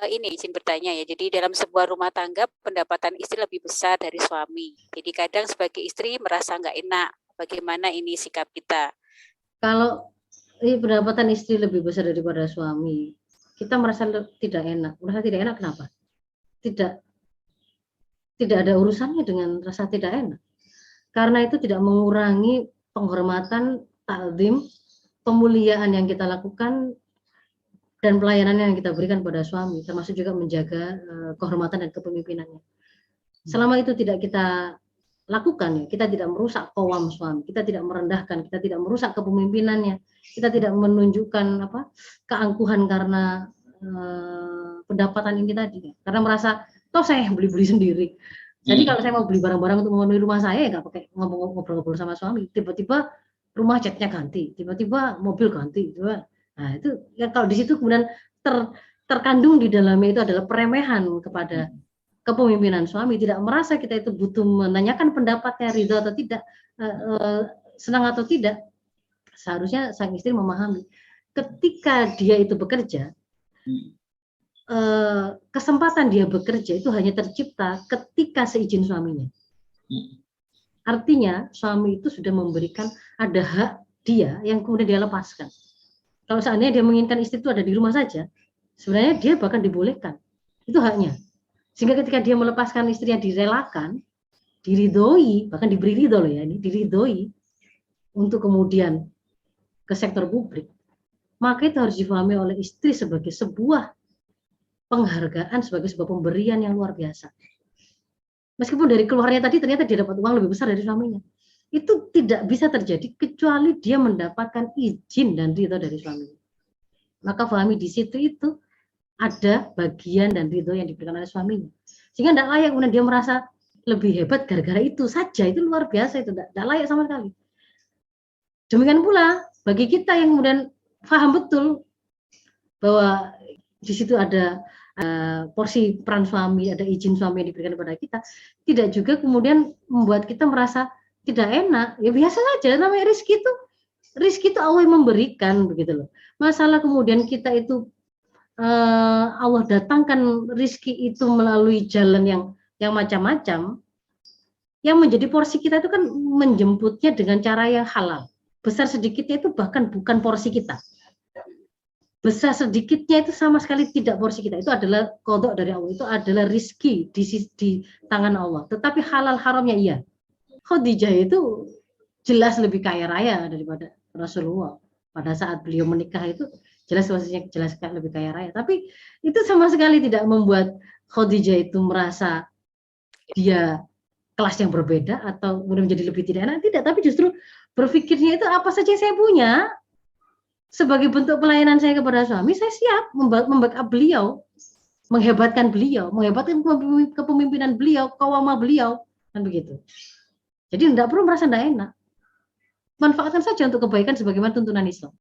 Ini izin bertanya ya, jadi dalam sebuah rumah tangga pendapatan istri lebih besar dari suami. Jadi kadang sebagai istri merasa nggak enak, bagaimana ini sikap kita? Kalau pendapatan istri lebih besar daripada suami, kita merasa tidak enak. Merasa tidak enak kenapa? Tidak tidak ada urusannya dengan rasa tidak enak. Karena itu tidak mengurangi penghormatan, takdim, pemuliaan yang kita lakukan dan pelayanan yang kita berikan pada suami, termasuk juga menjaga kehormatan dan kepemimpinannya. Selama itu tidak kita lakukan, ya, kita tidak merusak qawam suami, kita tidak merendahkan, kita tidak merusak kepemimpinannya, kita tidak menunjukkan keangkuhan karena pendapatan ini tadi, karena merasa toh saya beli-beli sendiri. Jadi kalau saya mau beli barang-barang untuk memenuhi rumah saya, ya nggak pakai ngobrol-ngobrol sama suami. Tiba-tiba rumah catnya ganti, tiba-tiba mobil ganti, nah itu ya kalau di situ kemudian terkandung di dalamnya itu adalah peremehan kepada kepemimpinan suami, tidak merasa kita itu butuh menanyakan pendapatnya, ridho atau tidak, senang atau tidak. Seharusnya sang istri memahami ketika dia itu bekerja, kesempatan dia bekerja itu hanya tercipta ketika seizin suaminya. Artinya suami itu sudah memberikan, ada hak dia yang kemudian dia lepaskan. Kalau seandainya dia menginginkan istri itu ada di rumah saja, sebenarnya dia bahkan dibolehkan, itu haknya. Sehingga ketika dia melepaskan istri yang direlakan, diridhoi, bahkan diberi ridho loh ya, ini diridhoi untuk kemudian ke sektor publik, maka itu harus difahami oleh istri sebagai sebuah penghargaan, sebagai sebuah pemberian yang luar biasa. Meskipun dari keluarnya tadi ternyata dia dapat uang lebih besar dari suaminya, itu tidak bisa terjadi kecuali dia mendapatkan izin dan ridho dari suaminya. Maka fahami di situ itu ada bagian dan ridho yang diberikan oleh suaminya, sehingga tidak layak kemudian dia merasa lebih hebat gara-gara itu saja. Itu luar biasa, itu tidak layak sama sekali. Demikian pula bagi kita yang kemudian paham betul bahwa di situ ada porsi peran suami, ada izin suami yang diberikan kepada kita, tidak juga kemudian membuat kita merasa tidak enak. Ya biasa saja, namanya rezeki itu Allah yang memberikan, begitu loh. Masalah kemudian kita itu Allah datangkan rezeki itu melalui jalan yang macam-macam, yang menjadi porsi kita itu kan menjemputnya dengan cara yang halal. Besar sedikitnya itu bahkan bukan porsi kita. Besar sedikitnya itu sama sekali tidak porsi kita. Itu adalah qadha dari Allah. Itu adalah rizki di tangan Allah. Tetapi halal haramnya iya. Khadijah itu jelas lebih kaya raya daripada Rasulullah. Pada saat beliau menikah itu jelas posisinya jelas lebih kaya raya. Tapi itu sama sekali tidak membuat Khadijah itu merasa dia kelas yang berbeda atau kemudian menjadi lebih tidak enak. Tidak, tapi justru berpikirnya itu apa saja yang saya punya, sebagai bentuk pelayanan saya kepada suami, saya siap membackup beliau, menghebatkan beliau, menghebatkan kepemimpinan beliau, qawamah beliau, kan begitu. Jadi tidak perlu merasa tidak enak. Manfaatkan saja untuk kebaikan sebagaimana tuntunan Islam.